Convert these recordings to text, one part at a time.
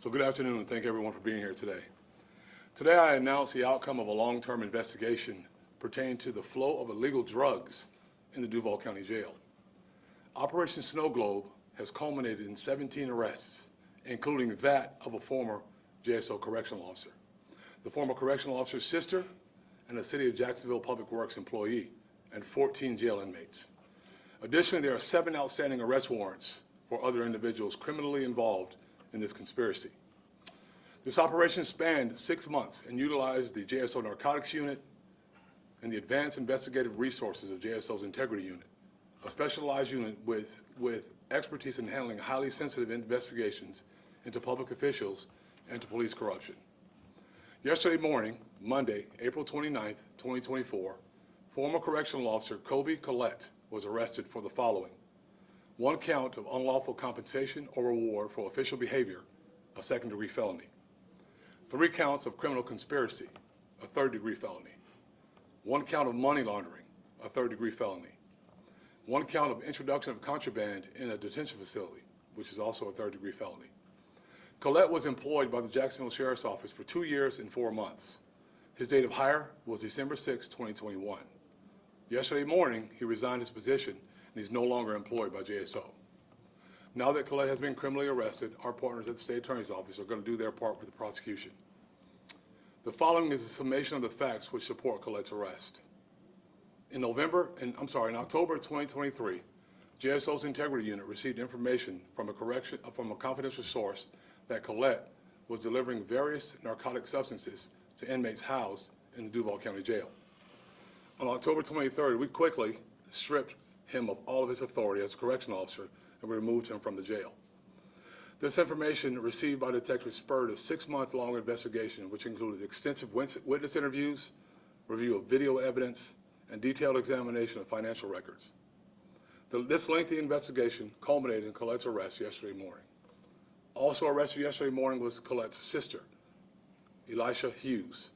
So good afternoon, and thank everyone for being here today. Today I announce the outcome of a long-term investigation pertaining to the flow of illegal drugs in the Duval County Jail. Operation Snow Globe has culminated in 17 arrests, including that of a former JSO correctional officer, the former correctional officer's sister, and a City of Jacksonville Public Works employee, and 14 jail inmates. Additionally, there are 7 outstanding arrest warrants for other individuals criminally involved in this conspiracy. This operation spanned 6 months and utilized the JSO Narcotics Unit and the Advanced Investigative Resources of JSO's Integrity Unit, a specialized unit with expertise in handling highly sensitive investigations into public officials and to police corruption. Yesterday morning, Monday, April 29, 2024, former correctional officer Kobe Collette was arrested for the following: 1 count of unlawful compensation or reward for official behavior, a second-degree felony; 3 counts of criminal conspiracy, a third-degree felony; 1 count of money laundering, a third-degree felony; 1 count of introduction of contraband in a detention facility, which is also a third-degree felony. Collette was employed by the Jacksonville Sheriff's Office for 2 years and 4 months. His date of hire was December 6, 2021. Yesterday morning, he resigned his position and he's no longer employed by JSO. Now that Collette has been criminally arrested, our partners at the State Attorney's Office are going to do their part with the prosecution. The following is a summation of the facts which support Collette's arrest. In October 2023, JSO's Integrity Unit received information from a confidential source that Collette was delivering various narcotic substances to inmates housed in the Duval County Jail. On October 23rd, we quickly stripped him of all of his authority as a correctional officer and removed him from the jail. This information received by detectives spurred a 6-month-long investigation, which included extensive witness interviews, review of video evidence, and detailed examination of financial records. This lengthy investigation culminated in Collette's arrest yesterday morning. Also arrested yesterday morning was Collette's sister, Elisha Hughes,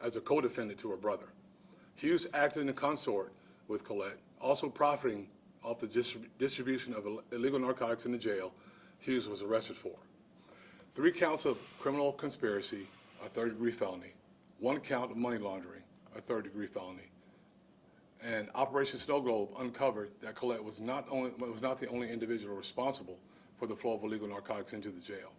as a co-defendant to her brother. Hughes acted in consort with Collette, also profiting off the distribution of illegal narcotics in the jail. Hughes was arrested for 3 counts of criminal conspiracy, a third-degree felony; 1 count of money laundering, a third-degree felony. And Operation Snow Globe uncovered that Collette was not the only individual responsible for the flow of illegal narcotics into the jail.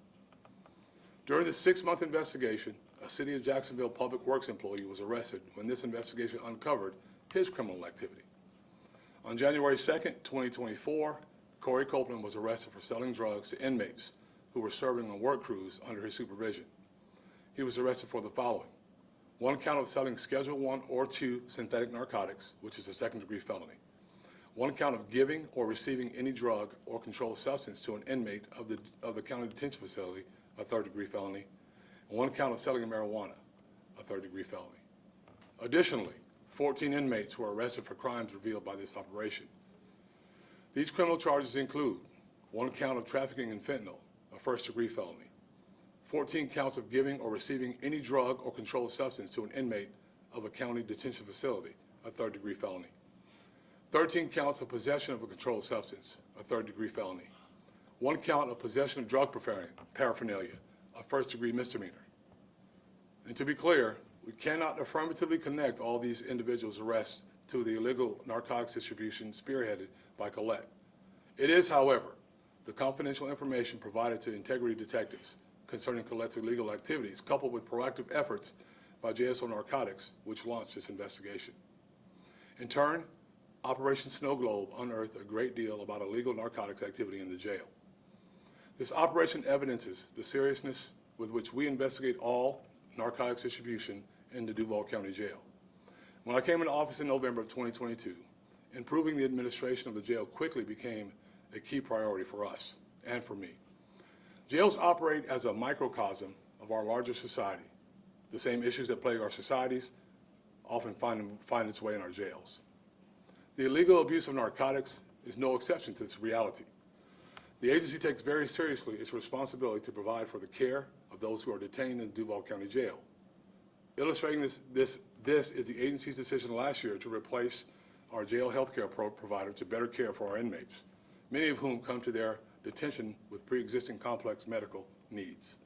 During the 6-month investigation, a City of Jacksonville Public Works employee was arrested when this investigation uncovered his criminal activity. On January 2nd, 2024, Corey Copeland was arrested for selling drugs to inmates who were serving on work crews under his supervision. He was arrested for the following: 1 count of selling Schedule 1 or 2 synthetic narcotics, which is a second-degree felony; 1 count of giving or receiving any drug or controlled substance to an inmate of the county detention facility, a third-degree felony; and 1 count of selling marijuana, a third-degree felony. Additionally, 14 inmates were arrested for crimes revealed by this operation. These criminal charges include 1 count of trafficking in fentanyl, a first-degree felony; 14 counts of giving or receiving any drug or controlled substance to an inmate of a county detention facility, a third-degree felony; 13 counts of possession of a controlled substance, a third-degree felony; 1 count of possession of drug paraphernalia, a first-degree misdemeanor. And to be clear, we cannot affirmatively connect all these individuals' arrests to the illegal narcotics distribution spearheaded by Collette. It is, however, the confidential information provided to integrity detectives concerning Collette's illegal activities, coupled with proactive efforts by JSO Narcotics, which launched this investigation. In turn, Operation Snow Globe unearthed a great deal about illegal narcotics activity in the jail. This operation evidences the seriousness with which we investigate all narcotics distribution in the Duval County Jail. When I came into office in November of 2022, improving the administration of the jail quickly became a key priority for us and for me. Jails operate as a microcosm of our larger society. The same issues that plague our societies often find its way in our jails. The illegal abuse of narcotics is no exception to this reality. The agency takes very seriously its responsibility to provide for the care of those who are detained in Duval County Jail. Illustrating this is the agency's decision last year to replace our jail healthcare provider to better care for our inmates, many of whom come to their detention with pre-existing complex medical needs.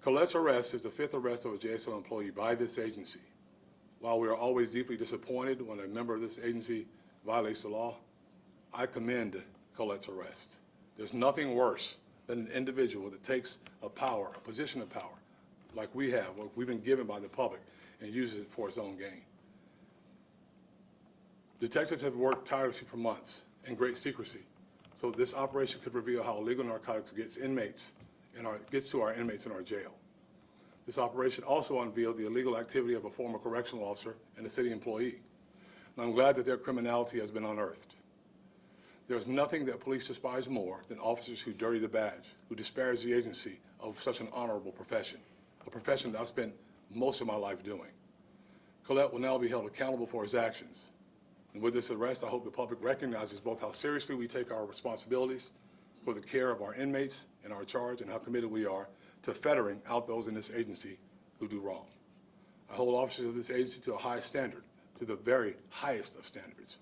Colette's arrest is the 5th arrest of a JSO employee by this agency. While we are always deeply disappointed when a member of this agency violates the law, I commend Colette's arrest. There's nothing worse than an individual that takes a position of power, like we have, what we've been given by the public, and uses it for its own gain. Detectives have worked tirelessly for months in great secrecy, so this operation could reveal how illegal narcotics gets to our inmates in our jail. This operation also unveiled the illegal activity of a former correctional officer and a city employee. And I'm glad that their criminality has been unearthed. There's nothing that police despise more than officers who dirty the badge, who disparage the agency of such an honorable profession, a profession that I've spent most of my life doing. Colette will now be held accountable for his actions. And with this arrest, I hope the public recognizes both how seriously we take our responsibilities for the care of our inmates in our charge and how committed we are to fettering out those in this agency who do wrong. I hold officers of this agency to a high standard, to the very highest of standards,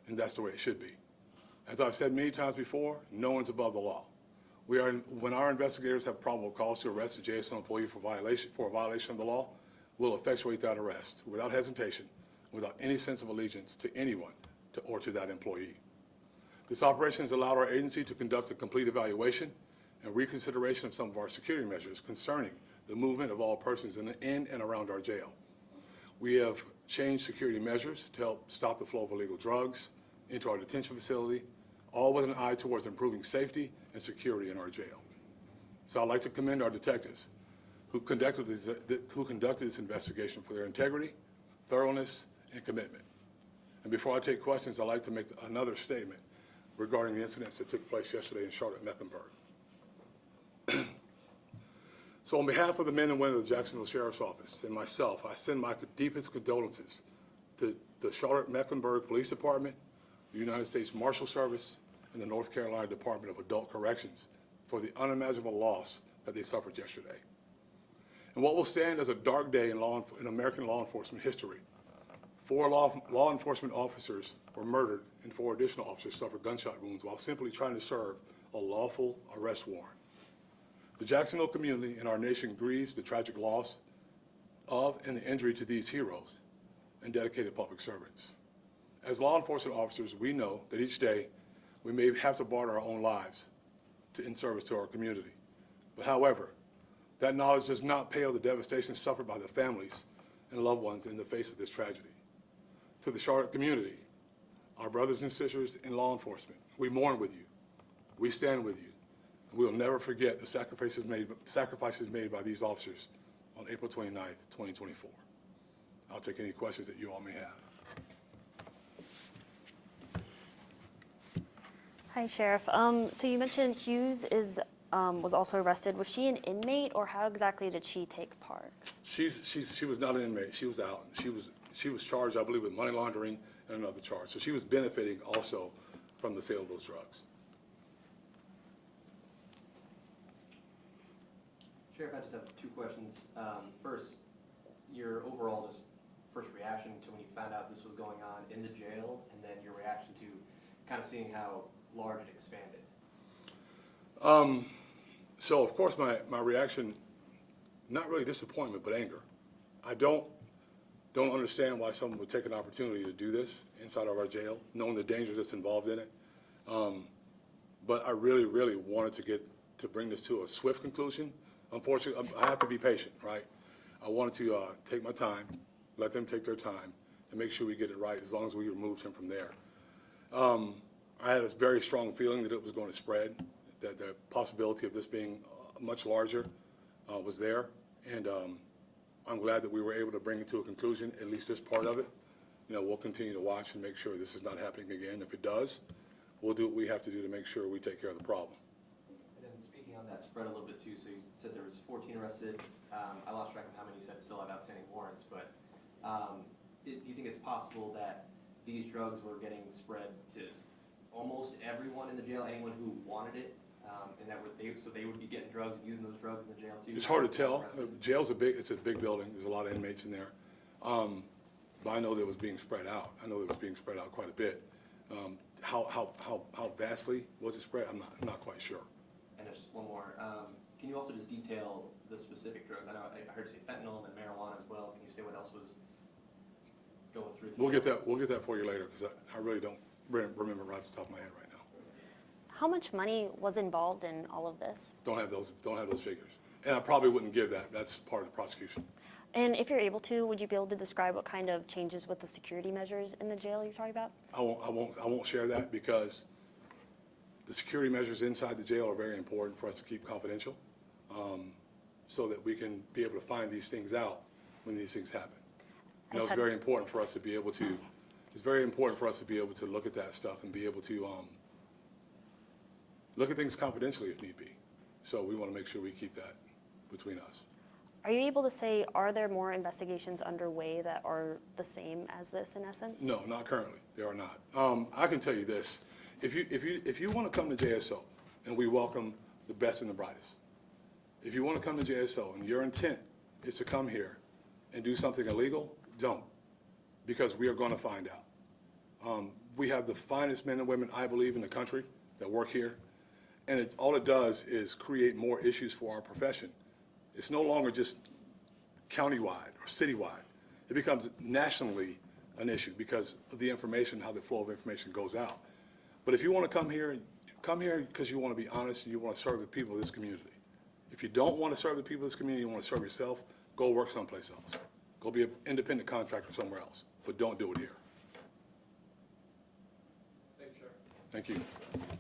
and that's the way it should be. As I've said many times before, no one's above the law. When our investigators have probable cause to arrest a JSO employee for a violation of the law, we'll effectuate that arrest without hesitation, without any sense of allegiance to anyone or to that employee. This operation has allowed our agency to conduct a complete evaluation and reconsideration of some of our security measures concerning the movement of all persons in and around our jail. We have changed security measures to help stop the flow of illegal drugs into our detention facility, all with an eye towards improving safety and security in our jail. So I'd like to commend our detectives who conducted this investigation for their integrity, thoroughness, and commitment. And before I take questions, I'd like to make another statement regarding the incidents that took place yesterday in Charlotte-Mecklenburg. So on behalf of the men and women of the Jacksonville Sheriff's Office and myself, I send my deepest condolences to the Charlotte-Mecklenburg Police Department, the United States Marshal Service, and the North Carolina Department of Adult Corrections for the unimaginable loss that they suffered yesterday. And what will stand as a dark day in American law enforcement history, 4 law enforcement officers were murdered and 4 additional officers suffered gunshot wounds while simply trying to serve a lawful arrest warrant. The Jacksonville community and our nation grieves the tragic loss of and the injury to these heroes and dedicated public servants. As law enforcement officers, we know that each day we may have to barter our own lives in service to our community. But however, that knowledge does not pale the devastation suffered by the families and loved ones in the face of this tragedy. To the Charlotte community, our brothers and sisters in law enforcement, we mourn with you. We stand with you. We will never forget the sacrifices made by these officers on April 29th, 2024. I'll take any questions that you all may have. Hi, Sheriff. So you mentioned Hughes was also arrested. Was she an inmate, or how exactly did she take part? She was not an inmate. She was out. She was charged, I believe, with money laundering and another charge. So she was benefiting also from the sale of those drugs. Sheriff, I just have 2 questions. First, your overall first reaction to when you found out this was going on in the jail, and then your reaction to kind of seeing how large it expanded. So of course my reaction, not really disappointment, but anger. I don't understand why someone would take an opportunity to do this inside of our jail, knowing the danger that's involved in it. But I really, really wanted to bring this to a swift conclusion. Unfortunately, I have to be patient, right? I wanted to take my time, let them take their time, and make sure we get it right as long as we removed him from there. I had a very strong feeling that it was going to spread, that the possibility of this being much larger was there, and I'm glad that we were able to bring it to a conclusion, at least this part of it. You know, we'll continue to watch and make sure this is not happening again. If it does, we'll do what we have to do to make sure we take care of the problem. And then speaking on that spread a little bit too, so you said there was 14 arrested. I lost track of how many you said still have outstanding warrants, but do you think it's possible that these drugs were getting spread to almost everyone in the jail, anyone who wanted it, and that so they would be getting drugs and using those drugs in the jail too? It's hard to tell. Jail's it's a big building. There's a lot of inmates in there. But I know that it was being spread out. I know that it was being spread out quite a bit. How vastly was it spread? I'm not quite sure. And there's one more. Can you also just detail the specific drugs? I know I heard you say fentanyl and then marijuana as well. Can you say what else was going through? We'll get that for you later, because I really don't remember right off the top of my head right now. How much money was involved in all of this? Don't have those figures. And I probably wouldn't give that. That's part of the prosecution. And if you're able to, would you be able to describe what kind of changes with the security measures in the jail you're talking about? I won't share that, because the security measures inside the jail are very important for us to keep confidential, so that we can be able to find these things out when these things happen. You know, it's very important for us to be able to, look at that stuff and be able to look at things confidentially if need be. So we want to make sure we keep that between us. Are you able to say, are there more investigations underway that are the same as this in essence? No, not currently. There are not. I can tell you this: if you want to come to JSO, and we welcome the best and the brightest, if you want to come to JSO and your intent is to come here and do something illegal, don't, because we are going to find out. We have the finest men and women, I believe, in the country that work here, and all it does is create more issues for our profession. It's no longer just countywide or citywide. It becomes nationally an issue because of the information, how the flow of information goes out. But if you want to come here because you want to be honest and you want to serve the people of this community. If you don't want to serve the people of this community, you want to serve yourself, go work someplace else. Go be an independent contractor somewhere else, but don't do it here. Thank you, Sheriff. Thank you.